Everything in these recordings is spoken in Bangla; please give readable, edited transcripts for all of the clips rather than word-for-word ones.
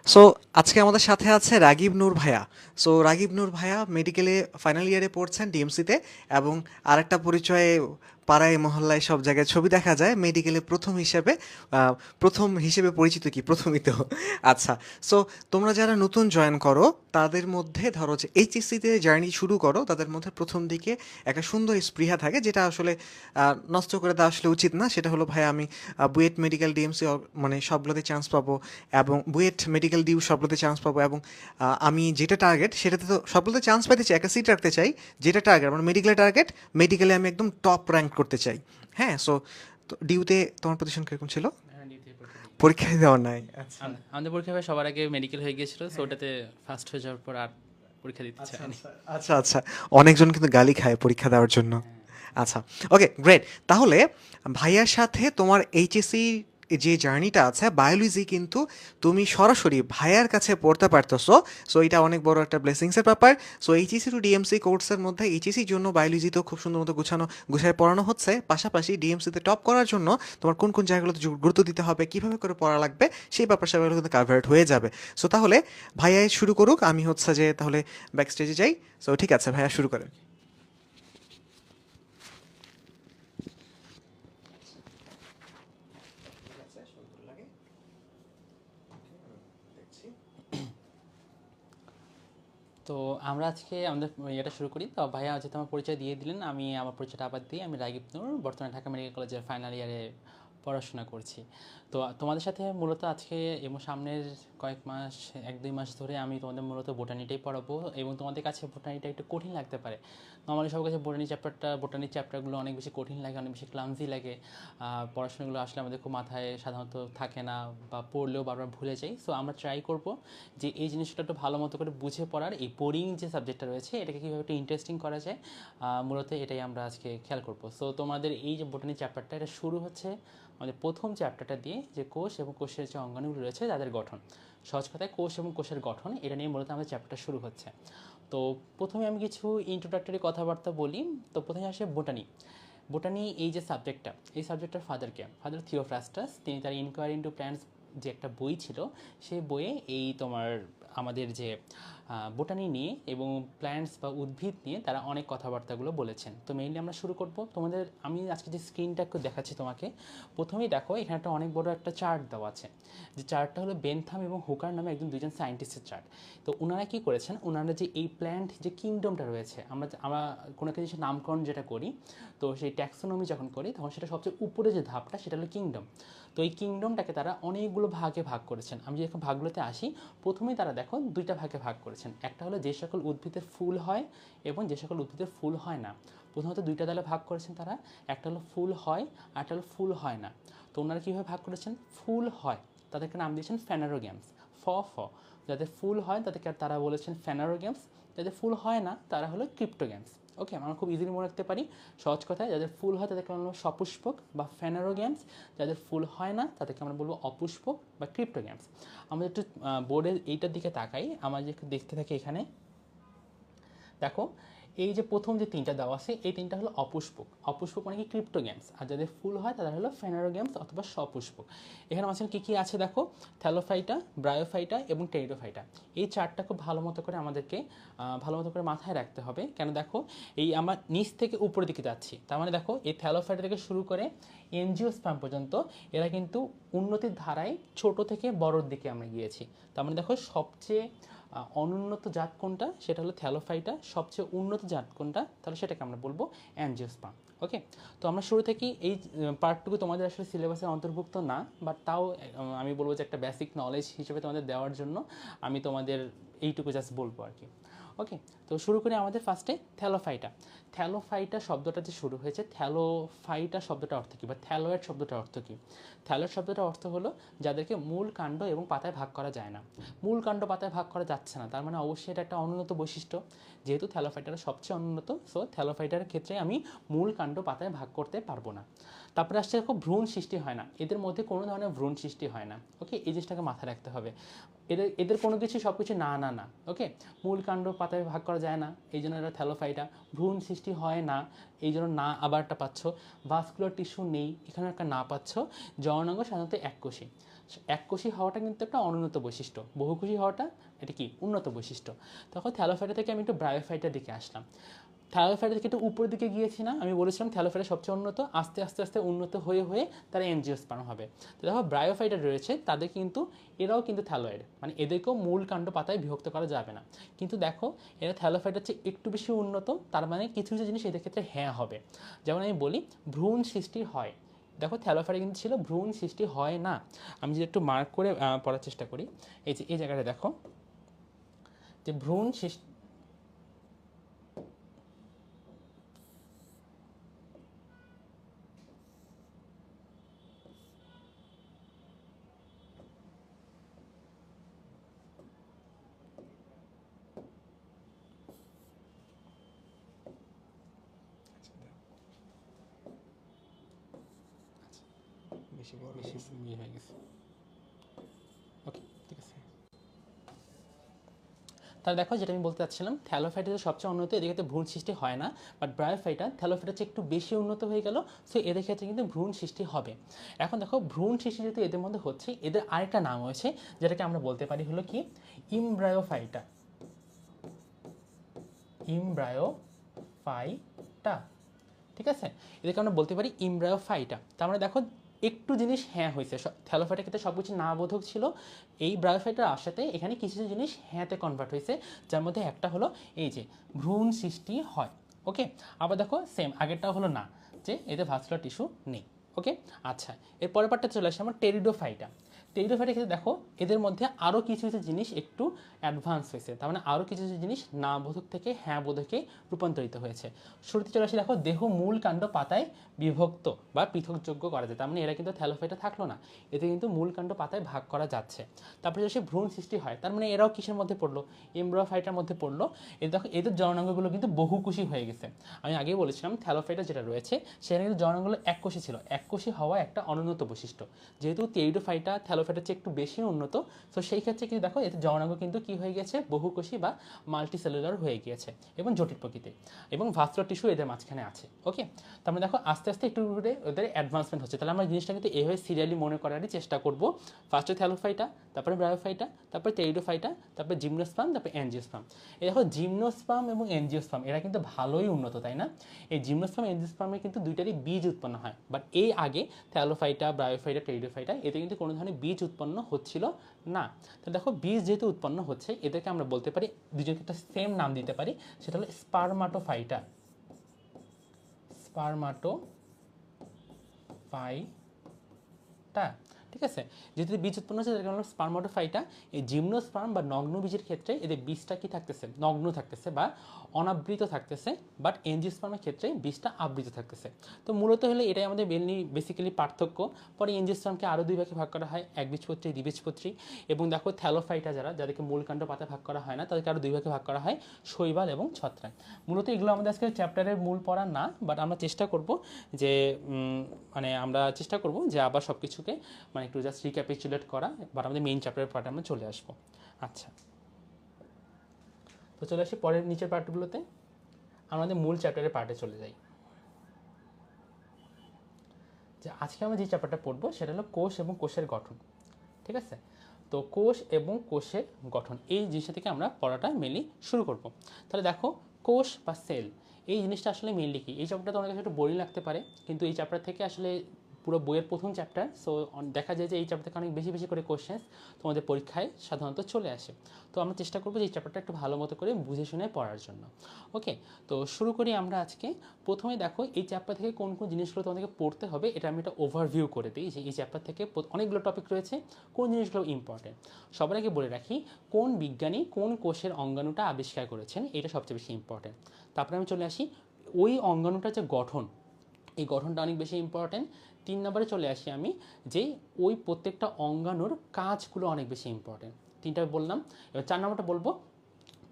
সো আজকে আমাদের সাথে আছে রাগিব নূর ভাইয়া। সো রাগিব নূর ভাইয়া মেডিকেলে ফাইনাল ইয়ারে পড়ছেন ডিএমসিতে, এবং আরেকটা পরিচয়ে পাড়ায় মহল্লায় সব জায়গায় ছবি দেখা যায় মেডিকেলে প্রথম হিসেবে পরিচিত, কি প্রথমই তো। আচ্ছা। সো তোমরা যারা নতুন জয়েন করো তাদের মধ্যে ধরো যে এইচএসসিতে জার্নি শুরু করো, তাদের মধ্যে প্রথম দিকে একটা সুন্দর স্পৃহা থাকে, যেটা আসলে নষ্ট করে দেওয়া আসলে উচিত না। সেটা হলো, ভাই আমি বুয়েট মেডিকেল ডিএমসি মানে সবগুলোতে চান্স পাবো, এবং বুয়েট মেডিকেল ডিউ সবগুলোতে চান্স পাবো, এবং আমি যেটা টার্গেট সেটাতে তো সবগুলোতে চান্স পেতে চাই, একটা সিট রাখতে চাই। যেটা টার্গেট মানে মেডিকেলের টার্গেট, মেডিকেলে আমি একদম টপ র্যাঙ্ক করতে চাই। হ্যাঁ। সো ডিউতে তোমার পজিশন কিরকম ছিল? হ্যাঁ, ডিউতে পরীক্ষা দিই। পরীক্ষায় দেওয়া নাই? আচ্ছা আমাদের পরীক্ষা হয় সবার আগে মেডিকেল হয়ে গিয়েছিল, সো ওটাতে ফার্স্ট হয়ে যাওয়ার পর আর পরীক্ষা দিতে আচ্ছা চায়নি। আচ্ছা আচ্ছা আচ্ছা। অনেকজন কিন্তু গালি খায় পরীক্ষা দেওয়ার জন্য। হ্যাঁ। আচ্ছা। ওকে, গ্রেট। তাহলে ভাইয়ার সাথে তোমার এইচএসসি যে জার্নিটা আছে বায়োলজি, কিন্তু তুমি সরাসরি ভাইয়ার কাছে পড়তে পারতেছো। সো এটা অনেক বড় একটা ব্লেসিংসের ব্যাপার। সো এইচএসসি টু ডিএমসি কোর্সের মধ্যে এইচএসসির জন্য বায়োলজি তো খুব সুন্দর মতো গুছায় পড়ানো হচ্ছে, পাশাপাশি ডিএমসিতে টপ করার জন্য তোমার কোন কোন জায়গাগুলোতে গুরুত্ব দিতে হবে, কীভাবে করে পড়া লাগবে, সেই ব্যাপার স্যাপারগুলো কিন্তু কাভার্ড হয়ে যাবে। সো তাহলে ভাইয়া শুরু করুক, আমি হচ্ছে যে তাহলে ব্যাক স্টেজে যাই। সো ঠিক আছে, ভাইয়া শুরু করেন। তো আমরা আজকে আমাদের ইয়েটা শুরু করি। তো ভাইয়া যেহেতু আমার পরিচয় দিয়ে দিলেন, আমি আমার পরিচয়টা আবার দিই। আমি রাগিব নূর, বর্তমানে ঢাকা মেডিকেল কলেজের ফাইনাল ইয়ারে পড়াশোনা করছি। তো তোমাদের সাথে মূলত আজকে এবং সামনের কয়েক মাস, 1-2 মাস ধরে আমি তোমাদের মূলত বোটানিটাই পড়াবো, এবং তোমাদের কাছে বোটানিটা একটু কঠিন লাগতে পারে। নর্মালি সবার কাছে বোটানি চ্যাপ্টারগুলো অনেক বেশি কঠিন লাগে, অনেক বেশি ক্লামজি লাগে। পড়াশোনাগুলো আসলে আমাদের খুব মাথায় সাধারণত থাকে না, বা পড়লেও বারবার ভুলে যাই। সো আমরা ট্রাই করব যে এই জিনিসটা একটু ভালো মতো করে বুঝে পড়ার, এই বোরিং যে সাবজেক্টটা রয়েছে এটাকে কীভাবে একটু ইন্টারেস্টিং করা যায়, মূলত এটাই আমরা আজকে খেয়াল করবো। সো তোমাদের এই যে বোটানি চ্যাপ্টারটা, এটা শুরু হচ্ছে আমাদের প্রথম চ্যাপ্টারটা দিয়ে, যে কোষ এবং কোষের যে অঙ্গাণুগুলো রয়েছে তাদের গঠন। সহজ কথায় কোষ এবং কোষের গঠন, এটা নিয়ে মূলত আমাদের চ্যাপ্টারটা শুরু হচ্ছে। তো প্রথমে আমি কিছু ইন্ট্রোডাক্টরি কথাবার্তা বলি। তো প্রথমে আসে বোটানি। বোটানি এই যে সাবজেক্টটা, এই সাবজেক্টটার ফাদার থিওফ্রাস্টাস, তিনি তার ইনকোয়ারি ইন্টু প্ল্যান্টস যে একটা বই ছিল, সেই বইয়ে এই তোমার আমাদের যে বোটানি নিয়ে এবং প্ল্যান্টস বা উদ্ভিদ নিয়ে তারা অনেক কথাবার্তাগুলো বলেছেন। তো মেইনলি আমরা শুরু করব। আমি আজকে যে স্ক্রিনটা একটু দেখাচ্ছি তোমাকে, প্রথমেই দেখো এখানে একটা অনেক বড় একটা চার্ট দেওয়া আছে। যে চার্টটা হলো বেনথাম এবং হুকার নামে দুজন সায়েন্টিস্টের চার্ট। তো ওনারা কী করেছেন, ওনারা যে এই প্ল্যান্ট যে কিংডমটা রয়েছে, আমরা কোনো একটা জিনিসের নামকরণ যেটা করি, তো সেই ট্যাক্সোনমি যখন করি তখন সেটা সবচেয়ে উপরে যে ধাপটা সেটা হলো কিংডম। তো এই কিংডমটাকে তারা অনেকগুলো ভাগে ভাগ করেছেন। আমি যখন ভাগগুলোতে আসি, প্রথমেই তারা দেখো দুইটা ভাগে ভাগ করেছেন। একটা হলো যে সকল উদ্ভিদের ফুল হয় এবং যে সকল উদ্ভিদের ফুল হয় না। প্রথমত দুইটা দলে ভাগ করেছেন তারা, একটা হলো ফুল হয় আর একটা হলো ফুল হয় না। তো ওনারা কীভাবে ভাগ করেছেন, ফুল হয় তাদেরকে নাম দিয়েছেন ফ্যানারোগ্যামস, ফ। যাদের ফুল হয় তাদেরকে তারা বলেছেন ফ্যানারোগ্যামস, যাদের ফুল হয় না তারা হলো ক্রিপ্টোগ্যামস। ওকে, আমরা খুব ইজিলি মনে রাখতে পারি। সহজ কথায়, যাদের ফুল হয় তাদেরকে আমরা বলবো সপুষ্পক বা ফ্যানারোগ্যামস, যাদের ফুল হয় না তাদেরকে আমরা বলবো অপুষ্পক বা ক্রিপ্টোগ্যামস। আমরা একটু বোর্ডের এইটার দিকে তাকাই, আমরা যে দেখতে থাকি এখানে দেখো, এই যে প্রথম যে তিনটা দেওয়া আছে, এই তিনটা হলো অপুষ্পক। অপুষ্পক মানে কি, ক্রিপ্টোগ্যামস। আর যাদের ফুল হয় তাদের হলো ফেনারোগ্যামস অথবা সপুষ্পক। এখানে মাঝখানে কী কী আছে দেখো, থ্যালোফাইটা, ব্রায়োফাইটা এবং টেরিডোফাইটা। এই চারটা খুব ভালো মতো করে আমাদেরকে ভালো মতো করে মাথায় রাখতে হবে। কেন দেখো, এই আমরা নিচ থেকে উপরের দিকে যাচ্ছি, তার মানে দেখো এই থ্যালোফাইটা থেকে শুরু করে এনজিওস্পার্ম পর্যন্ত এরা কিন্তু উন্নতির ধারায় ছোট থেকে বড়োর দিকে আমরা গিয়েছি। তার মানে দেখো, সবচেয়ে অনুন্নত জাত কোনটা, সেটা হলো থ্যালোফাইটা। সবচেয়ে উন্নত জাত কোনটা, তাহলে সেটাকে আমরা বলবো অ্যাঞ্জিওস্পার্ম। ওকে, তো আমরা শুরু থেকেই এই পার্টটুকু তোমাদের আসলে সিলেবাসের অন্তর্ভুক্ত না, বাট তাও আমি বলবো যে একটা বেসিক নলেজ হিসেবে তোমাদের দেওয়ার জন্য আমি তোমাদের এইটুকু জাস্ট বলবো আর কি। ওকে, তো শুরু করি আমাদের ফার্স্টে থ্যালোফাইটা। থ্যালোফাইটা শব্দটা যে শুরু হয়েছে, থ্যালোফাইটা শব্দটা অর্থ কী, বা থ্যালোয়েড শব্দটা অর্থ কী? থ্যালোয়েড শব্দটা অর্থ হলো যাদেরকে মূল কাণ্ড এবং পাতায় ভাগ করা যায় না। মূল কাণ্ড পাতায় ভাগ করা যাচ্ছে না, তার মানে অবশ্যই এটা একটা অনুন্নত বৈশিষ্ট্য। যেহেতু থ্যালোফাইটার সবচেয়ে অনুন্নত, সো থ্যালোফাইটার ক্ষেত্রে আমি মূল কাণ্ড পাতায় ভাগ করতে পারবো না। তারপরে আসছে দেখো, ভ্রূণ সৃষ্টি হয় না, এদের মধ্যে কোনো ধরনের ভ্রূণ সৃষ্টি হয় না। ওকে, এই জিনিসটাকে মাথায় রাখতে হবে। এদের এদের কোনো কিছু সব কিছু না না না। ওকে, মূল কাণ্ড পাতায় ভাগ করা যায় না, এই জন্য এরা থ্যালোফাইটা। ভ্রূণ সৃষ্টি হয় না, এই জন্য না আবারটা পাচ্ছ। ভাস্কুলার টিস্যু নেই, এখানে একটা না পাচ্ছ। যৌনাঙ্গ সাধারণত এককোষী। এককোষী হওয়াটা কিন্তু একটা অনুন্নত বৈশিষ্ট্য, বহুকোষী হওয়াটা এটা কি উন্নত বৈশিষ্ট্য। তখন থ্যালোফাইটা থেকে আমি একটু ব্রায়োফাইটার দিকে আসলাম। থ্যালোফাইটা থেকে একটু উপরের দিকে গিয়েছি না, আমি বলেছিলাম থ্যালোফাইটা সবচেয়ে উন্নত, আস্তে আস্তে আস্তে উন্নত হয়ে হয়ে তারা এনজিওস্পার্ম হবে। তো দেখো ব্রায়োফাইটা রয়েছে, তাদের কিন্তু এরাও কিন্তু থ্যালয়েড, মানে এদেরকেও মূল কাণ্ড পাতায় বিভক্ত করা যাবে না। কিন্তু দেখো এরা থ্যালোফাইটার চেয়ে একটু বেশি উন্নত, তার মানে কিছু কিছু জিনিস এদের ক্ষেত্রে হ্যাঁ হবে। যেমন আমি বলি ভ্রূণ সৃষ্টি হয়, দেখো থ্যালোফাইটা কিন্তু ছিল ভ্রূণ সৃষ্টি হয় না। আমি যদি একটু মার্ক করে পড়ার চেষ্টা করি, এই যে এই জায়গাটা দেখো যে ভ্রূণ সৃষ্টি, বেশি বড় বেশি ইয়ে হয়ে গেছে, ওকে ঠিক আছে। তাহলে দেখো যেটা আমি বলতে চাচ্ছিলাম, থ্যালোফাইটা সবচেয়ে উন্নত, এদের ক্ষেত্রে ভ্রূণ সৃষ্টি হয় না। বাট ব্রায়োফাইটা থ্যালোফাইটার চেয়ে একটু বেশি উন্নত হয়ে গেল, সো এদের ক্ষেত্রে কিন্তু ভ্রূণ সৃষ্টি হবে। এখন দেখো ভ্রূণ সৃষ্টি যেহেতু এদের মধ্যে হচ্ছে, এদের আরেকটা নাম হয়েছে যেটাকে আমরা বলতে পারি হলো কি ইমব্রায়োফাইটা, ইমব্রায়োফাইটা, ঠিক আছে। এদেরকে আমরা বলতে পারি ইমব্রায়োফাইটা। তার মানে দেখো একটু জিনিস হ্যাঁ হয়েছে, থ্যালোফাইটার ক্ষেত্রে সব কিছু না বোধক ছিল, এই ব্রায়োফাইটার আসাতে এখানে কিছু কিছু জিনিস হ্যাঁতে কনভার্ট হয়েছে, যার মধ্যে একটা হলো এই যে ভ্রূণ সৃষ্টি হয়। ওকে, আবার দেখো সেম আগেরটাও হলো না, যে এতে ভাস্কুলার টিস্যু নেই। ওকে, আচ্ছা এর পরের পার্টটা চলে আসে আমার টেরিডোফাইটা। টেরিডোফাইটের ক্ষেত্রে দেখো এদের মধ্যে আরও কিছু কিছু জিনিস একটু অ্যাডভান্স হয়েছে, তার মানে আরও কিছু কিছু জিনিস না বোধক থেকে হ্যাঁ বোধকে রূপান্তরিত হয়েছে। শুরুতে চলে আসি দেখো দেহ মূল কাণ্ড পাতায় বিভক্ত বা পৃথকযোগ্য করা যায়, তার মানে এরা কিন্তু থ্যালোফাইটা থাকলো না, এতে কিন্তু মূল কাণ্ড পাতায় ভাগ করা যাচ্ছে। তারপরে যদি ভ্রূণ সৃষ্টি হয়, তার মানে এরাও কিসের মধ্যে পড়লো, এমব্রায়োফাইটার মধ্যে পড়লো। এই দেখো এদের জননাঙ্গগুলো কিন্তু বহুকোষী হয়ে গেছে। আমি আগেই বলেছিলাম থ্যালোফাইটা যেটা রয়েছে সেখানে কিন্তু জননাঙ্গগুলো এককোষী ছিল, এককোষী হওয়া একটা অনুন্নত বৈশিষ্ট্য। যেহেতু টেরিডোফাইটা থ্যালোফাইটার চেয়ে একটু বেশি উন্নত, তো সেই ক্ষেত্রে কিন্তু দেখো এতে জননাঙ্গ কিন্তু কি হয়ে গেছে, বহুকোষী বা মাল্টিসেলুলার হয়ে গিয়েছে এবং জটিল প্রকৃতির, এবং ভাস্কুলার টিস্যু এদের মাঝখানে আছে। ওকে, তার মানে দেখো আস্তে আস্তে একটু করে ওদের অ্যাডভান্সমেন্ট হচ্ছে। তাহলে আমরা জিনিসটা কিন্তু এইভাবে সিরিয়ালি মনে করারই চেষ্টা করব। ফার্স্টে থ্যালোফাইটা, তারপরে ব্রায়োফাইটা, তারপরে টেরিডোফাইটা, তারপরে জিমনোস্পার্ম, তারপরে এনজিওস্পার্ম। এই দেখো জিমনোস্পার্ম এবং এনজিওস্পার্ম এরা কিন্তু ভালোই উন্নত, তাই না? এই জিমনোস্পার্ম এনজিওস্পার্মের কিন্তু দুইটারই বীজ উৎপন্ন হয়, বাট এই আগে থ্যালোফাইটা, ব্রায়োফাইটা, টেরিডোফাইটা এতে কিন্তু কোনো ধরনের বীজ উৎপন্ন হচ্ছিল না। তাহলে দেখো বীজ যেহেতু উৎপন্ন হচ্ছে, এদেরকে আমরা বলতে পারি দুজনকে একটা সেম নাম দিতে পারি, সেটা হলো স্পারমাটোফাইটা, স্পারমাটোফাইটা, ঠিক আছে। যেহেতু বীজ উৎপন্ন হচ্ছে তার কারণে স্পারমাটোফাইটা। এই জিমনোস্পার্ম বা নগ্ন বীজের ক্ষেত্রে এদের বীজটা কি থাকতেছে, নগ্ন থাকতেছে বা অনাবৃত থাকতেছে, বাট এনজিওস্পার্মের ক্ষেত্রে বীজটা আবৃত থাকতেছে। তো মূলত হলে এটাই আমাদের মেনলি বেসিক্যালি পার্থক্য। পরে এনজিওস্পার্মকে আরও দুই ভাগে ভাগ করা হয়, একবীজপত্রী, দ্বিবীজপত্রী। এবং দেখো থ্যালোফাইটা যাদেরকে মূলকাণ্ড পাতা ভাগ করা হয় না, তাদেরকে আরও দুই ভাগে ভাগ করা হয়, শৈবাল এবং ছত্রাক। মূলত এগুলো আমাদের আজকে চ্যাপ্টারের মূল পড়া না, বাট আমরা চেষ্টা করব যে আবার সব কিছুকে মানে একটু জাস্ট রিক্যাপিচুলেট করা, বাট আমাদের মেইন চ্যাপ্টারের পার্টে আমরা চলে আসবো। আচ্ছা, তো চলে আসি পরের নিচের পার্টগুলোতে, আমাদের মূল চ্যাপ্টারের পার্টে চলে যাই। যে আজকে আমরা যে চ্যাপ্টারটা পড়বো সেটা হলো কোষ এবং কোষের গঠন, ঠিক আছে। তো কোষ এবং কোষের গঠন এই জিনিসটা থেকে আমরা পড়াটা মেনলি শুরু করব। তাহলে দেখো কোষ বা সেল এই জিনিসটা আসলে মেনলি কি, এই চ্যাপ্টারটা তোমার কাছে একটু বোরিং লাগতে পারে, কিন্তু এই চ্যাপ্টার থেকে আসলে পুরো বইয়ের প্রথম চ্যাপ্টার, সো দেখা যায় যে এই চ্যাপ্টার থেকে অনেক বেশি বেশি করে কোশ্চেন্স তোমাদের পরীক্ষায় সাধারণত চলে আসে। তো আমরা চেষ্টা করবো যে এই চ্যাপ্টারটা একটু ভালো মতো করে বুঝে শুনে পড়ার জন্য। ওকে, তো শুরু করি আমরা আজকে। প্রথমে দেখো এই চ্যাপ্টার থেকে কোন কোন জিনিসগুলো তোমাদেরকে পড়তে হবে এটা আমি একটা ওভারভিউ করে দিই, যে এই চ্যাপ্টার থেকে অনেকগুলো টপিক রয়েছে, কোন জিনিসগুলো ইম্পর্টেন্ট। সবার আগে বলে রাখি কোন বিজ্ঞানী কোন কোষের অঙ্গাণুটা আবিষ্কার করেছেন, এটা সবচেয়ে বেশি ইম্পর্টেন্ট। তারপরে আমি চলে আসি ওই অঙ্গাণুটার যে গঠন, এই গঠনটা অনেক বেশি ইম্পর্টেন্ট। 3 নম্বরে চলে আসি আমি যে ওই প্রত্যেকটা অঙ্গাণুর কাজগুলো অনেক বেশি ইম্পর্টেন্ট। 3টা বললাম, এবার 4 নম্বরটা বলবো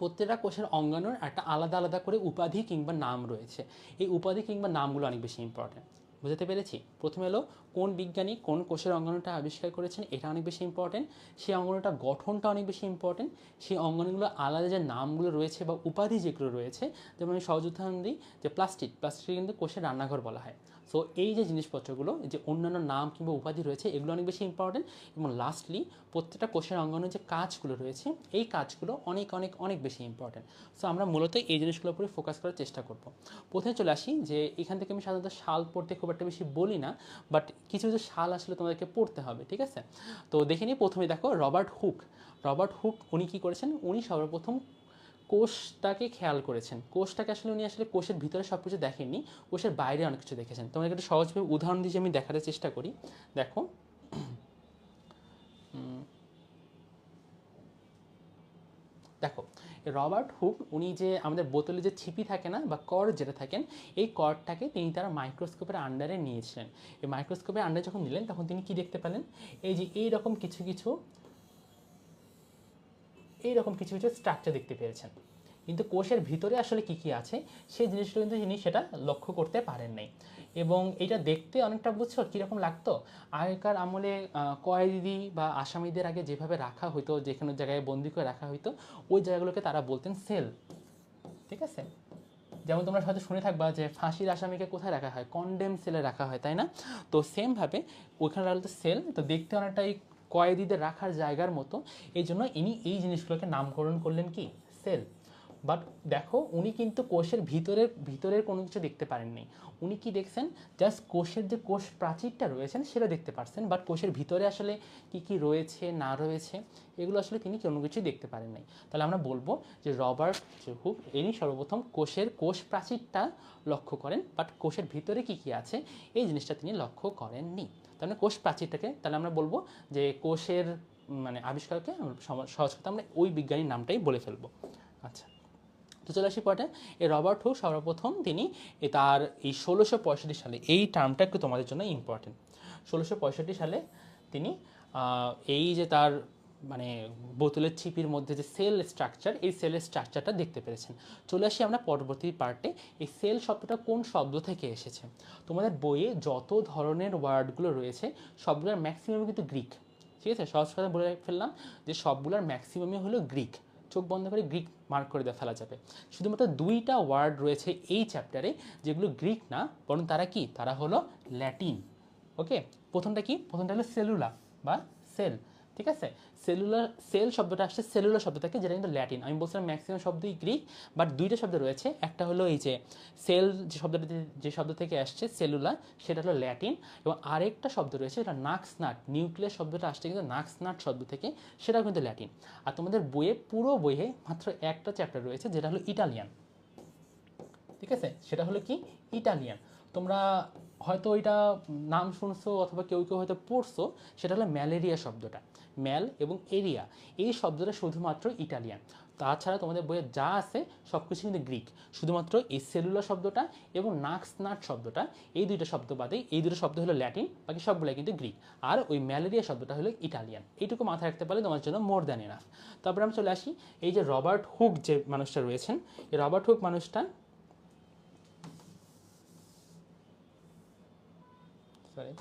প্রত্যেকটা কোষের অঙ্গাণুর একটা আলাদা আলাদা করে উপাধি কিংবা নাম রয়েছে, এই উপাধি কিংবা নামগুলো অনেক বেশি ইম্পর্টেন্ট। বুঝতে পেরেছি? প্রথমে এলো কোন বিজ্ঞানী কোন কোষের অঙ্গাণুটা আবিষ্কার করেছেন, এটা অনেক বেশি ইম্পর্টেন্ট। সেই অঙ্গাণুটা গঠনটা অনেক বেশি ইম্পর্টেন্ট। সেই অঙ্গাণুগুলো আলাদা যে নামগুলো রয়েছে বা উপাধি যেগুলো রয়েছে, যেমন আমি সহজ উদাহরণ দিই যে প্লাস্টিড কিন্তু কোষের রান্নাঘর বলা হয়। সো এই যে জিনিসপত্রগুলো, যে অন্যান্য নাম কিংবা উপাধি রয়েছে, এগুলো অনেক বেশি ইম্পর্টেন্ট। এবং লাস্টলি প্রত্যেকটা কোষের অঙ্গাণুর যে কাজগুলো রয়েছে, এই কাজগুলো অনেক অনেক অনেক বেশি ইম্পর্টেন্ট। সো আমরা মূলত এই জিনিসগুলোর উপরে ফোকাস করার চেষ্টা করব। প্রথমে চলে আসি যে এখান থেকে আমি সাধারণত সাল পড়তে খুব একটা বেশি বলি না, বাট কিছু কিছু সাল আসলে তোমাদেরকে পড়তে হবে, ঠিক আছে? তো দেখে নিই, প্রথমে দেখো রবার্ট হুক। রবার্ট হুক উনি কী করেছেন, উনি সর্বপ্রথম কোষটাকে খেয়াল করেছেন। কোষটাকে আসলে উনি আসলে কোষের ভিতরে সব কিছু দেখেননি, কোষের বাইরে অনেক কিছু দেখেছেন। তোমাকে একটা সহজভাবে উদাহরণ দিয়ে আমি দেখাতে চেষ্টা করি। দেখো, দেখো রবার্ট হুক উনি যে আমাদের বোতলে যে ছিপি থাকে না, বা কর্ড যেটা থাকেন, এই কর্ডটাকে তিনি তার মাইক্রোস্কোপের আন্ডারে নিয়েছিলেন। এই মাইক্রোস্কোপের আন্ডারে যখন নিলেন, তখন তিনি কি দেখতে পেলেন, এই যে এইরকম কিছু কিছু স্ট্রাকচার দেখতে পেয়েছেন। কিন্তু কোষের ভিতরে আসলে কি কি আছে সেই জিনিসটা কিন্তু তিনি সেটা লক্ষ্য করতে পারেন নাই। এবং এটা দেখতে অনেকটা, বুঝছো কীরকম লাগতো, আগেকার আমলে কয়েদি বা আসামিদের আগে যেভাবে রাখা হতো, যে কোনো জায়গায় বন্দি করে রাখা হতো, ওই জায়গাগুলোকে তারা বলতেন সেল, ঠিক আছে? যেমন তোমরা হয়তো শুনে থাকবা যে ফাঁসির আসামিকে কোথায় রাখা হয়, কন্ডেম সেলে রাখা হয়, তাই না? তো সেমভাবে ওইখানে রাখতো সেল। তো দেখতে অনেকটা এই কয়েদিদের রাখার জায়গার মতো, এই জন্য ইনি এই জিনিসগুলোকে নামকরণ করলেন কি, সেল। বাট দেখো, উনি কিন্তু কোষের ভিতরের কোনো কিছু দেখতে পারেননি। উনি কি দেখছেন, জাস্ট কোষের যে কোষ প্রাচীরটা রয়েছেন সেটা দেখতে পারছেন, বাট কোষের ভিতরে আসলে কি কি রয়েছে না রয়েছে এগুলো আসলে তিনি কোনো কিছুই দেখতে পারেন নাই। তাহলে আমরা বলবো যে রবার্ট হুক ইনি সর্বপ্রথম কোষ প্রাচীরটা লক্ষ্য করেন, বাট কোষের ভিতরে কি কি আছে এই জিনিসটা তিনি লক্ষ্য করেননি। তাহলে কোষ প্রাচীরটাকে, তাহলে আমরা বলবো যে কোষের মানে আবিষ্কারকে সহজ কথা আমরা ওই বিজ্ঞানীর নামটাই বলে ফেলবো। আচ্ছা, তো চলে আসি পরে। এই রবার্ট হুক সর্বপ্রথম তিনি তার এই 1665 সালে, এই টার্মটা একটু তোমাদের জন্য ইম্পর্টেন্ট, 1665 সালে তিনি এই যে তার মানে বোতলের ছিপির মধ্যে যে সেল স্ট্রাকচার, এই সেলের স্ট্রাকচারটা দেখতে পেরেছেন। চলে আসি আমরা পরবর্তী পার্টে, এই সেল শব্দটা কোন শব্দ থেকে এসেছে। তোমাদের বইয়ে যত ধরনের ওয়ার্ডগুলো রয়েছে সবগুলোর ম্যাক্সিমাম কিন্তু গ্রিক, ঠিক আছে? সহজ কথা বলে ফেললাম যে সবগুলোর ম্যাক্সিমামই হলো গ্রিক। চোখ বন্ধ করে গ্রিক মার্ক করে ফেলা যাবে। শুধুমাত্র দুইটা ওয়ার্ড রয়েছে এই চ্যাপ্টারে যেগুলো গ্রিক না, বরং তারা কি, তারা হলো ল্যাটিন। ওকে, প্রথমটা কি, প্রথমটা হলো সেলুলা বা সেল, ঠিক আছে? সেল শব্দটা আসছে সেলুলার শব্দ থেকে, যেটা কিন্তু ল্যাটিন। আমি বলছিলাম ম্যাক্সিমাম শব্দই গ্রিক, বাট দুইটা শব্দ রয়েছে, একটা হলো এই যে সেল যে শব্দটা, যে শব্দ থেকে আসছে সেলুলা, সেটা হলো ল্যাটিন। এবং আরেকটা শব্দ রয়েছে, এটা নাক্স নাট, নিউক্লিয়াস শব্দটা আসছে কিন্তু নাক্স নাট শব্দ থেকে, সেটাও কিন্তু ল্যাটিন। আর তোমাদের বইয়ে, পুরো বইয়ে মাত্র একটা চ্যাপ্টার রয়েছে যেটা হলো ইটালিয়ান, ঠিক আছে? সেটা হলো কি, ইটালিয়ান। তোমরা হয়তো ওইটা নাম শুনছো অথবা কেউ কেউ হয়তো পড়ছো, সেটা হলো ম্যালেরিয়া শব্দটা। ম্যাল এবং এরিয়া, এই শব্দটা শুধুমাত্র ইটালিয়ান। তাছাড়া তোমাদের বইয়ে যা আছে সব কিছু কিন্তু গ্রিক। শুধুমাত্র এই সেলুলার শব্দটা এবং নাক্স নাট শব্দটা, এই দুইটা শব্দ বাদে এই দুটো শব্দ হলো ল্যাটিন, বাকি সবগুলো কিন্তু গ্রিক। আর ওই ম্যালেরিয়া শব্দটা হলো ইটালিয়ান। এইটুকু মাথায় রাখতে পারলে তোমার জন্য মোর দ্যান এনাফ। তারপরে আমি চলে আসি, এই যে রবার্ট হুক যে মানুষটা রয়েছেন, এই রবার্ট হুক মানুষটা, সরি,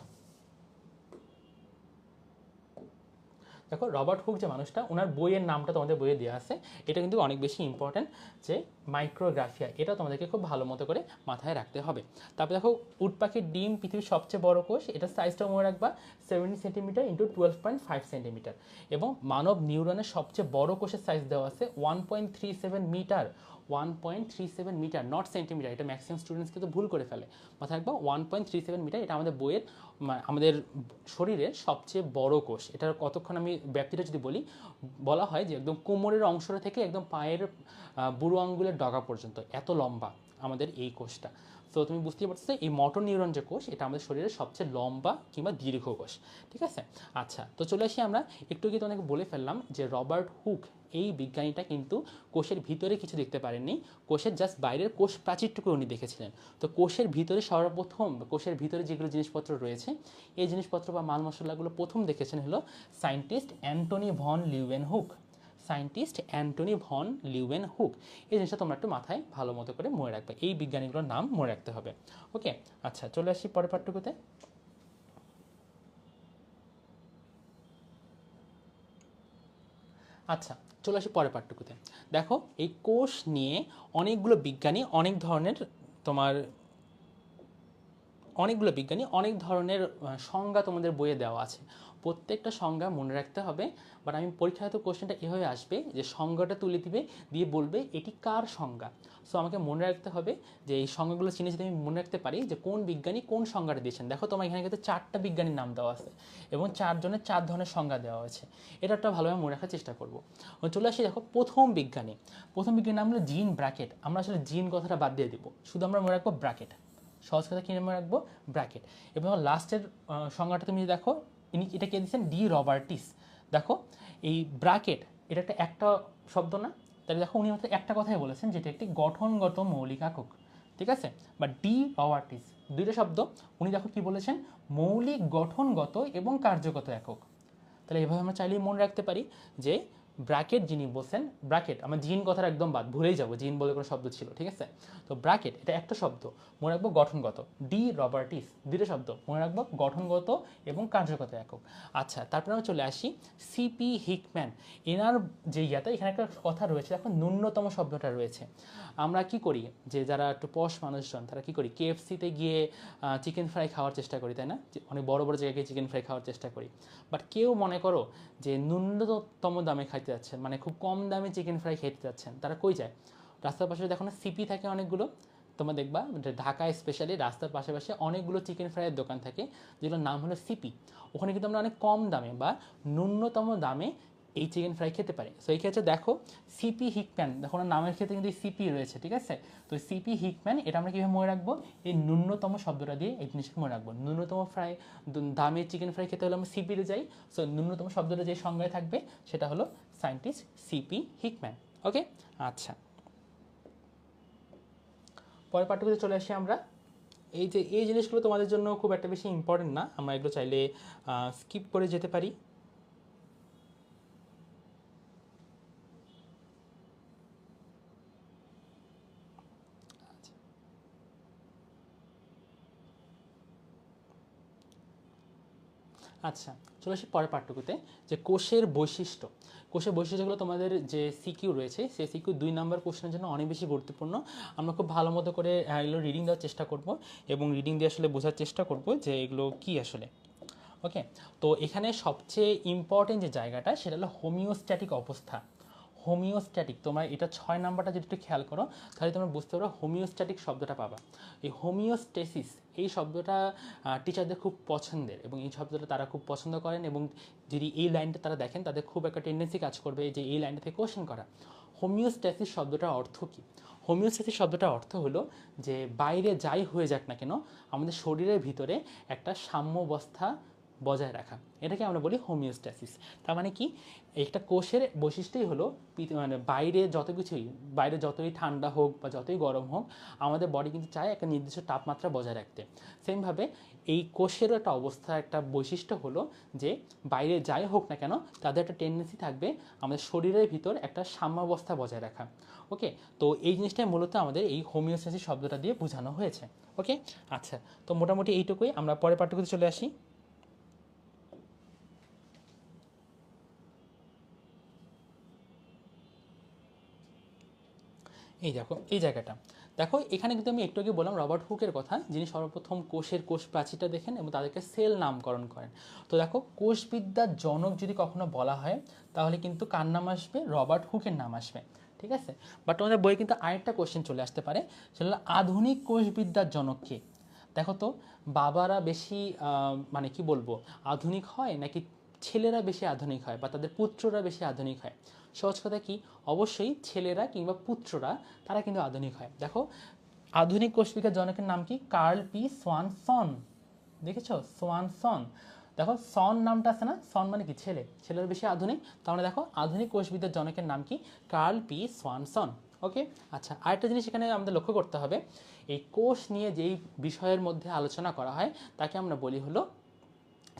দেখো রবার্ট হুক যে মানুষটা, ওনার বইয়ের নামটা তোমাদের বইয়ে দেওয়া আছে, এটা কিন্তু অনেক বেশি ইম্পর্ট্যান্ট, যে মাইক্রোগ্রাফিয়া, এটা তোমাদেরকে খুব ভালো মতো করে মাথায় রাখতে হবে। তারপরে দেখো, উট পাখির ডিম পৃথিবীর সবচেয়ে বড় কোষ, এটা সাইজটা মনে রাখবা 70 সেন্টিমিটার ইন্টু 12.5 সেন্টিমিটার। এবং মানব নিউরনের সবচেয়ে বড় কোষের সাইজ দেওয়া আছে 1.37 মিটার, 1.37 মিটার, নট সেন্টিমিটার। এটা ম্যাক্সিমাম স্টুডেন্টস কিন্তু ভুল করে ফেলে। মাথায় রাখবা 1.37 মিটার, এটা আমাদের বইয়ের আমাদের শরীরের সবচেয়ে বড় কোষ। এটার কতক্ষণ আমি ব্যাপ্তিটা যদি বলি, বলা হয় যে একদম কোমরের অংশটা থেকে একদম পায়ের বুড়ো আঙ্গুলের ডগা পর্যন্ত এত লম্বা আমাদের এই কোষটা। তো তুমি বুঝতেই পারছো, এই মোটর নিউরন যে কোষ, এটা আমাদের শরীরের সবচেয়ে লম্বা কিংবা দীর্ঘ কোষ, ঠিক আছে? আচ্ছা, তো চলে আসি আমরা, একটু কি তোমাকে বলে ফেললাম যে রবার্ট হুক এই বিজ্ঞানীটা কিন্তু কোষের ভিতরে কিছু দেখতে পারেননি, কোষের জাস্ট বাইরের কোষ প্রাচীরটুকু উনি দেখেছিলেন। তো কোষের ভিতরে সর্বপ্রথম, কোষের ভিতরে যেগুলো জিনিসপত্র রয়েছে, এই জিনিসপত্র বা মাল মশলাগুলো প্রথম দেখেছেন হলো scientist Antonie van Leeuwenhoek. Scientist Antonie van Leeuwenhoek, এই জিনিসটা তোমরা একটু মাথায় ভালো মতো করে মনে রাখবে, এই বিজ্ঞানীগুলোর নাম মনে রাখতে হবে। ওকে, আচ্ছা, চলে আসি পরের পাঠটুকুতে। আচ্ছা, চলে আসি পরের পাঠটুকুতে। দেখো, এই কোষ নিয়ে অনেকগুলো বিজ্ঞানী অনেক ধরনের তোমার অনেকগুলো বিজ্ঞানী, অনেক ধরনের সংজ্ঞা তোমাদের বইয়ে দেওয়া আছে। প্রত্যেকটা সংজ্ঞা মনে রাখতে হবে। বাট আমি পরীক্ষায় তো কোশ্চেনটা এভাবে আসবে যে সংজ্ঞাটা তুলে দিবে, দিয়ে বলবে এটি কার সংজ্ঞা। সো আমাকে মনে রাখতে হবে যে এই সংজ্ঞাগুলো চিনে যদি আমি মনে রাখতে পারি যে কোন বিজ্ঞানী কোন সংজ্ঞাটা দিয়েছেন। দেখো তোমার এখানে কিন্তু 4টা বিজ্ঞানীর নাম দেওয়া আছে এবং 4জনের 4 ধরনের সংজ্ঞা দেওয়া হয়েছে। এটা একটা ভালোভাবে মনে রাখার চেষ্টা করবো। চলে আসি, দেখো প্রথম বিজ্ঞানীর নাম হলো জিন ব্র্যাকেট। আমরা আসলে জিন কথাটা বাদ দিয়ে দিব, শুধু আমরা মনে রাখবো ব্র্যাকেট। সহজ কথা কী মনে রাখবো? ব্র্যাকেট। এবং লাস্টের সংজ্ঞাটা তুমি দেখো, এটা কে দিচ্ছেন? D Robertis. দেখো এই ব্র্যাকেট এটা একটা শব্দ না, তাহলে দেখো উনি মাত্র একটা কথাই বলেছেন যেটা একটি গঠনগত মৌলিক একক, ঠিক আছে। বা ডি রবার্টিস দুইটা শব্দ, উনি দেখো কি বলেছেন? মৌলিক, গঠনগত এবং কার্যগত একক। তাহলে এভাবে আমরা চাইলেই মনে রাখতে পারি যে ব্র্যাকেট যিনি বলছেন, ব্র্যাকেট আমরা জিন কথাটা একদম বাদ ভুলেই যাবো, জিন বলে কোনো শব্দ ছিল, ঠিক আছে। তো ব্র্যাকেট এটা একটা শব্দ, মনে রাখবো গঠনগত। ডি রবার্টিস দুটো শব্দ, মনে রাখবো গঠনগত এবং কার্যগত একক। আচ্ছা, তারপরে আমরা চলে আসি সিপি হিকম্যান। এনার যে ইয়াতে এখানে একটা কথা রয়েছে, দেখো ন্যূনতম শব্দটা রয়েছে। আমরা কি করি যে যারা একটু পশ মানুষজন তারা কি করি, কেএফসিতে গিয়ে চিকেন ফ্রাই খাওয়ার চেষ্টা করি, তাই না? অনেক বড় বড় জায়গায় গিয়ে চিকেন ফ্রাই খাওয়ার চেষ্টা করি। বাট কেউ মনে করো যে ন্যূনতম দামে খাইতে যাচ্ছেন, মানে খুব কম দামে চিকেন ফ্রাই খেতে যাচ্ছেন, তারা কই যায়? রাস্তার পাশে দেখো না সিপি থাকে অনেকগুলো, তোমরা দেখবা ঢাকায় স্পেশালি রাস্তার পাশে পাশে অনেকগুলো চিকেন ফ্রাইয়ের দোকান থাকে যেগুলোর নাম হলো সিপি। ওখানে কিন্তু আমরা অনেক কম দামে বা ন্যূনতম দামে এই চিকেন ফ্রাই খেতে পারি। সো এই ক্ষেত্রে দেখো সিপি হিকম্যান, দেখো ওনার নামের ক্ষেত্রে কিন্তু সিপি রয়েছে, ঠিক আছে। তো সিপি হিকম্যান এটা আমরা কীভাবে মনে রাখবো? এই ন্যূনতম শব্দটা দিয়ে এই জিনিসকে মনে রাখবো। ন্যূনতম দামে চিকেন ফ্রাই খেতে হলে আমরা সিপিতে যাই। সো ন্যূনতম শব্দটা যে সংজ্ঞায় থাকবে সেটা হলো সায়েন্টিস্ট সিপি হিকম্যান। ওকে, আচ্ছা, পরের পাঠ্যক্রমে চলে আসি আমরা। এই জিনিসগুলো তোমাদের জন্য খুব একটা বেশি ইম্পর্টেন্ট না, আমরা এগুলো চাইলে স্কিপ করে যেতে পারি। আচ্ছা, চলে আসি পরের পাঠ্যক্রমে, যে কোষের বৈশিষ্ট্যগুলো তোমাদের যে সিকিউ রয়েছে সেই সিকিউ 2 নম্বর কোশ্চেনের জন্য অনেক বেশি গুরুত্বপূর্ণ। আমরা খুব ভালো মতো করে এগুলো রিডিং দেওয়ার চেষ্টা করব এবং রিডিং দিয়ে আসলে বোঝার চেষ্টা করব যে এগুলো কী আসলে। ওকে, তো এখানে সবচেয়ে ইম্পর্টেন্ট যে জায়গাটা সেটা হলো হোমিওস্ট্যাটিক অবস্থা। হোমিওস্ট্যাটিক, তোমরা এটা 6 নাম্বারটা যদি একটু খেয়াল করো তাহলে তোমরা বুঝতে পারো হোমিওস্ট্যাটিক শব্দটা পাবা। এই হোমিওস্টেসিস এই শব্দটা টিচারদের খুব পছন্দের এবং এই শব্দটা তারা খুব পছন্দ করেন এবং যদি এই লাইনটা তারা দেখেন তাদের খুব একটা টেন্ডেন্সি কাজ করবে যে এই লাইনটা থেকে কোশ্চেন করা। হোমিওস্ট্যাসিস শব্দটার অর্থ কী? হোমিওস্ট্যাসিস শব্দটার অর্থ হলো যে বাইরে যাই হয়ে যাক না কেন আমাদের শরীরের ভিতরে একটা সাম্যাবস্থা বজায় রাখা, এটাকে আমরা বলি হোমিওস্ট্যাসিস। তার মানে কি, একটা কোষের বৈশিষ্ট্যই হলো মানে বাইরে যতই ঠান্ডা হোক বা যতই গরম হোক আমাদের বডি কিন্তু চায় একটা নির্দিষ্ট তাপমাত্রা বজায় রাখতে। সেমভাবে এই কোষেরও একটা অবস্থা, একটা বৈশিষ্ট্য হলো যে বাইরে যাই হোক না কেন তাদের একটা টেন্ডেন্সি থাকবে আমাদের শরীরের ভিতর একটা সাম্যাবস্থা বজায় রাখা। ওকে, তো এই জিনিসটাই মূলত আমাদের এই হোমিওস্ট্যাসিস শব্দটা দিয়ে বোঝানো হয়েছে। ওকে, আচ্ছা, তো মোটামুটি এইটুকুই, আমরা পরের পাঠ্যক্রমে চলে আসি। এই দেখো এই জায়গাটা দেখো, এখানে কিন্তু আমি একটু আগে বললাম রবার্ট হুকের কথা, যিনি সর্বপ্রথম কোষ প্রাচীরটা দেখেন এবং তাদেরকে সেল নামকরণ করেন। তো দেখো কোষবিদ্যার জনক যদি কখনো বলা হয় তাহলে কিন্তু কার নাম আসবে? রবার্ট হুকের নাম আসবে, ঠিক আছে। বাট তোমাদের বইয়ে কিন্তু আরেকটা কোশ্চেন চলে আসতে পারে, সেটা হলো আধুনিক কোষবিদ্যার জনক কে? দেখো তো, বাবারা বেশি মানে কি বলবো আধুনিক হয় নাকি ছেলেরা বেশি আধুনিক হয় বা তাদের পুত্ররা বেশি আধুনিক হয়? সহজ কথা কি, অবশ্যই ছেলেরা কিংবা পুত্ররা তারা কিন্তু আধুনিক হয়। দেখো আধুনিক কোষবিজ্ঞান জনকের নাম কি? Carl P Swanson. দেখেছো সোয়ানসন, দেখো সন নামটা আছে না, সন মানে কি ছেলে, ছেলের বেশি আধুনিক। তাহলে দেখো আধুনিক কোষবিদ্যার জনকের নাম কি? Carl P Swanson. ওকে, আচ্ছা, আরেকটা জিনিস এখানে আমাদের লক্ষ্য করতে হবে, এই কোষ নিয়ে যেই বিষয়ের মধ্যে আলোচনা করা হয় তাকে আমরা বলি হলো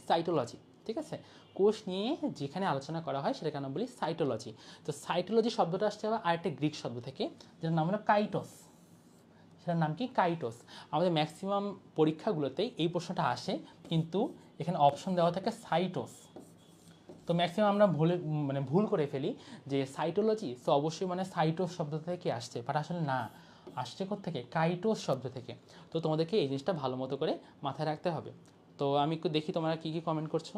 সাইটোলজি, ঠিক আছে। কোষ নিয়ে যেখানে আলোচনা করা হয় সেটাকে আমরা বলি সাইটোলজি। তো সাইটোলজি শব্দটা আসছে আবার আরেকটা গ্রিক শব্দ থেকে, যেটার নাম হলো কাইটোস। সেটার নাম কি? কাইটোস। আমাদের ম্যাক্সিমাম পরীক্ষাগুলোতেই এই প্রশ্নটা আসে, কিন্তু এখানে অপশন দেওয়া থাকে সাইটোস। তো ম্যাক্সিমাম আমরা ভুল করে ফেলি যে সাইটোলজি, তো অবশ্যই মানে সাইটোস শব্দ থেকে আসছে, বাট আসলে না, আসছে থেকে কাইটোস শব্দ থেকে। তো তোমাদেরকে এই জিনিসটা ভালো মতো করে মাথায় রাখতে হবে। তো আমি একটু দেখি তোমরা কী কী কমেন্ট করছো।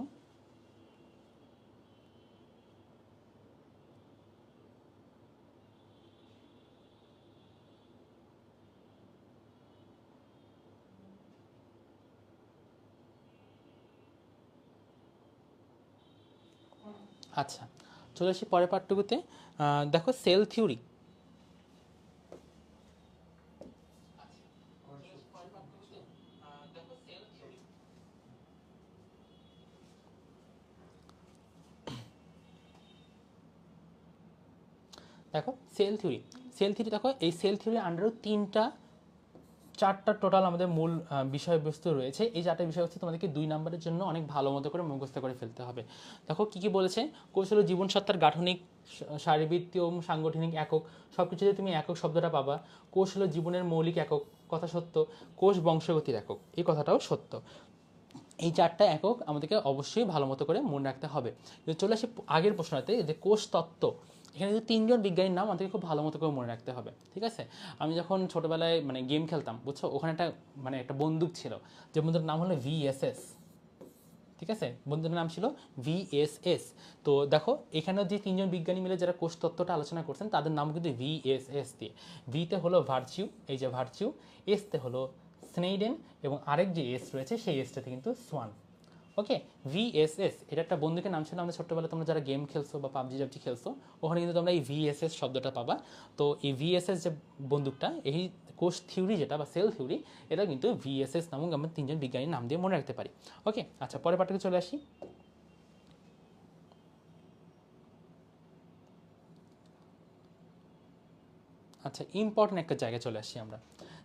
আচ্ছা, চলে আসি পরের পাঠটুকুতে। দেখো সেল থিওরি। দেখো সেল থিওরি, সেল থিওরি দেখো, এই সেল থিওরির আন্ডারেও চারটা টোটাল আমাদের মূল বিষয়বস্তু রয়েছে। এই চারটা বিষয়বস্তু তোমাদেরকে 2 নম্বরের জন্য অনেক ভালো মতো করে মুখস্থ করে ফেলতে হবে। দেখো কী কী বলেছে। কোষ হলো জীবনসত্তার গাঠনিক, শারীরবৃত্তীয়, সাংগঠনিক একক, সব কিছুতে তুমি একক শব্দটা পাবা। কোষ হলো জীবনের মৌলিক একক, কথা সত্য। কোষ বংশগতির একক, এই কথাটাও সত্য। এই চারটা একক আমাদেরকে অবশ্যই ভালো মতো করে মনে রাখতে হবে। চলে আসি আগের প্রশ্নটাতে, যে কোষ তত্ত্ব। এখানে যে 3জন বিজ্ঞানীর নাম আমাদেরকে খুব ভালো মতো করে মনে রাখতে হবে, ঠিক আছে। আমি যখন ছোটোবেলায় মানে গেম খেলতাম, বুঝছো, ওখানে একটা বন্দুক ছিল, যে বন্দুকের নাম হলো ভিএসএস, ঠিক আছে, বন্ধুদের নাম ছিল ভিএসএস। তো দেখো এখানেও যে 3জন বিজ্ঞানী মিলে যারা কোষ তত্ত্বটা আলোচনা করছেন তাদের নাম কিন্তু ভিএসএস দিয়ে। ভিতে হলো ভার্চিউ, এই যে ভার্চিউ, এসতে হলো স্নেইডেন, এবং আরেক যে এস রয়েছে সেই এসটাতে কিন্তু সোয়ান। ওকে, ভিএসএস এটা একটা বন্ধুকে নাম ছিল। আমাদের ছোট্টবেলায় তোমরা যারা গেম খেলছো বা পাবজি খেলছো, ওখানে কিন্তু তোমরা এই ভিএসএস শব্দটা পাবা। তো এই ভিএসএস যে বন্দুকটা, এই কোষ থিওরি যেটা বা সেল থিওরি, এটা কিন্তু ভিএসএস নামক আমরা 3জন বিজ্ঞানীর নাম দিয়ে মনে রাখতে পারি। ওকে, আচ্ছা পরের পাঠকে চলে আসি। আচ্ছা, ইম্পর্টেন্ট একটা জায়গায় চলে আসি আমরা।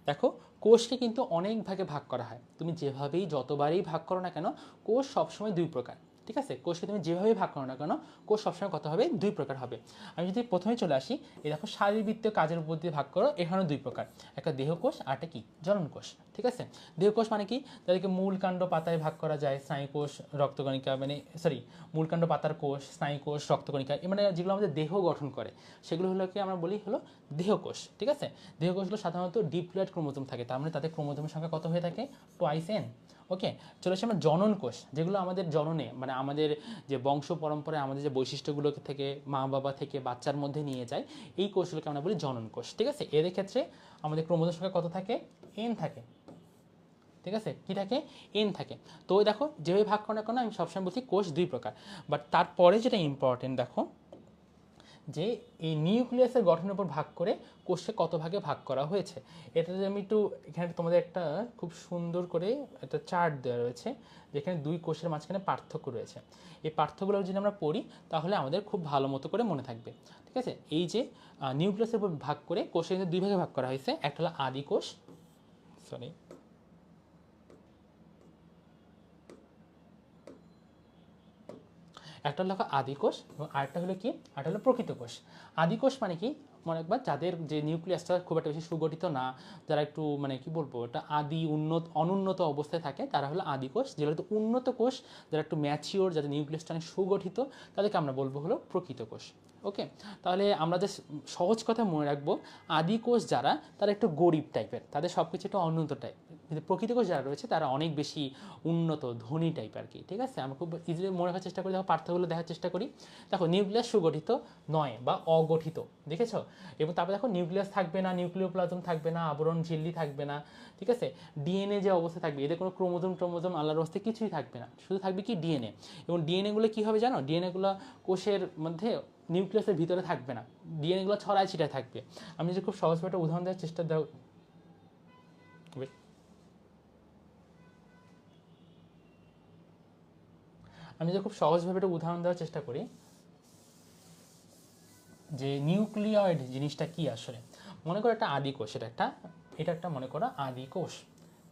দেখো কোষকে কিন্তু অনেক ভাগে ভাগ করা হয়। তুমি যেভাবেই যতবারই ভাগ করো না কেন, কোষ সবসময় 2 প্রকার, ঠিক আছে। কোষকে তুমি যেভাবেই ভাগ করো না কেন, কোষ সবসময় কত হবে, 2 প্রকার হবে। আমি যদি প্রথমে চলে আসি, এই দেখো শারীরবৃত্তীয় কাজের উপর দিয়ে ভাগ করো, এখানেও 2 প্রকার, একটা দেহকোষ আর একটা কি, জননকোষ, ঠিক আছে। দেহকোষ মানে কি, তাদেরকে মূল কাণ্ড পাতায় ভাগ করা যায়, স্নায়ুকোষ, রক্তকণিকা, মানে সরি, মূলকাণ্ড পাতার কোষ, স্নায়ুকোষ, রক্তকণিকা, মানে যেগুলো আমাদের দেহ গঠন করে, সেগুলো হলো কি আমরা বলি হলো দেহকোষ, ঠিক আছে। দেহকোষগুলো সাধারণত ডিপ্লয়েড ক্রোমোজোম থাকে, তার মানে তাদের ক্রোমোজোমের সংখ্যা কত হয়ে থাকে, টুয়াইস এন। ওকে, চলে আসে আমরা জনন কোষ, যেগুলো আমাদের জননে মানে আমাদের যে বংশ পরম্পরায় আমাদের যে বৈশিষ্ট্যগুলো থেকে মা বাবা থেকে বাচ্চার মধ্যে নিয়ে যায়, এই কোষগুলোকে আমরা বলি জনন কোষ, ঠিক আছে। এদের ক্ষেত্রে আমাদের ক্রোমোজোম সংখ্যা কত থাকে, এন থাকে, ঠিক আছে, কি থাকে, এন থাকে। তো ওই দেখো যেভাবে ভাগ করা কোনো, আমি সবসময় বলছি কোষ 2 প্রকার। বাট তারপরে যেটা ইম্পর্টেন্ট দেখো, যে এই নিউক্লিয়াসের গঠনের উপর ভাগ করে কোষকে কত ভাগে ভাগ করা হয়েছে। এটা যদি আমি একটু, এখানে তোমাদের একটা খুব সুন্দর করে একটা চার্ট দেওয়া রয়েছে, যেখানে 2 কোষের মাঝখানে পার্থক্য রয়েছে। এই পার্থক্যগুলো যদি আমরা পড়ি তাহলে আমাদের খুব ভালো মতো করে মনে থাকবে, ঠিক আছে। এই যে নিউক্লিয়াসের উপর ভাগ করে কোষে কিন্তু 2 ভাগে ভাগ করা হয়েছে, একটা হলো আদি কোষ, সরি, একটা হলো আদি কোষ এবং আরেকটা হলো কি, আরেকটা হলো প্রকৃত কোষ। আদি কোষ মানে কি, মনে একবার যাদের যে নিউক্লিয়াসটা খুব একটা বেশি সুগঠিত না, যারা একটু মানে কি বলবো, এটা আদি অনুন্নত অবস্থায় থাকে, তারা হলো আদি কোষ। যেগুলো তো উন্নত কোষ, যারা একটু ম্যাচিওর, যাদের নিউক্লিয়াসটা অনেক সুগঠিত, তাদেরকে আমরা বলবো হলো প্রকৃত কোষ। ওকে, তাহলে আমরা যে সহজ কথা মনে রাখবো, আদি কোষ যারা, তারা একটু গরিব টাইপের, তাদের সব কিছু একটু অনুন্নত টাইপ। কিন্তু প্রকৃত কোষ যারা রয়েছে তারা অনেক বেশি উন্নত ধনী টাইপ আর কি, ঠিক আছে। আমরা খুব ইজিলি মনে রাখার চেষ্টা করি, দেখো পার্থক্যগুলো দেখার চেষ্টা করি। দেখো নিউক্লিয়াস সুগঠিত নয় বা অগঠিত, দেখেছো। এবং তারপরে দেখো নিউক্লিয়াস থাকবে না, নিউক্লিওপ্লাজম থাকবে না, আবরণ ঝিল্লি থাকবে না, ঠিক আছে। ডিএনএ যে অবস্থা থাকবে, এদের কোনো ক্রোমোজোম আল্লাহর হস্তে কিছুই থাকবে না, শুধু থাকবে কি ডিএনএ। এবং ডিএনএগুলো কী হবে জানো, ডিএনএগুলো কোষের মধ্যে নিউক্লিয়াসের ভিতরে থাকবে না, ডিএনএগুলো ছড়ায় ছিটায় থাকবে। আমি যে খুব সহজভাবে একটা উদাহরণ দেওয়ার চেষ্টা দাও, আমি যে খুব সহজভাবে একটা উদাহরণ দেওয়ার চেষ্টা করি, যে নিউক্লিয়েড জিনিসটা কি আসলে। মনে করো একটা আদি কোষ, এটা একটা মনে করো আদি কোষ,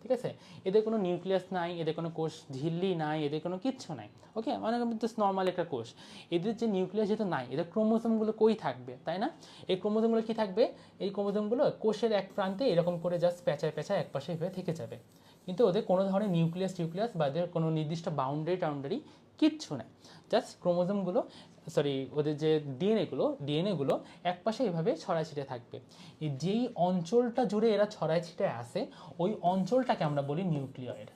ঠিক আছে। এদের কোনো নিউক্লিয়াস নাই, এদের কোনো কোষ ঝিল্লি নাই, এদের কোনো কিচ্ছু নাই। ওকে, মানে জাস্ট নর্মাল একটা কোষ। এদের যে নিউক্লিয়াস যেহেতু নাই, এদের ক্রোমোজোমগুলো কই থাকবে, তাই না। এই ক্রোমোজোমগুলো কি থাকবে, এই ক্রোমোজোমগুলো কোষের এক প্রান্তে এরকম করে জাস্ট পেঁচায় পেঁচায় একপাশে হয়ে থেকে যাবে। কিন্তু ওদের কোনো ধরনের নিউক্লিয়াস বা এদের কোনো নির্দিষ্ট বাউন্ডারি কিচ্ছু নাই। জাস্ট ক্রোমোজোমগুলো সরি ওদের যে ডিএনএগুলো এক পাশে এভাবে ছড়ায় ছিটে থাকবে। যেই অঞ্চলটা জুড়ে এরা ছড়ায় ছিটে আসে ওই অঞ্চলটাকে আমরা বলি নিউক্লিয়য়েড।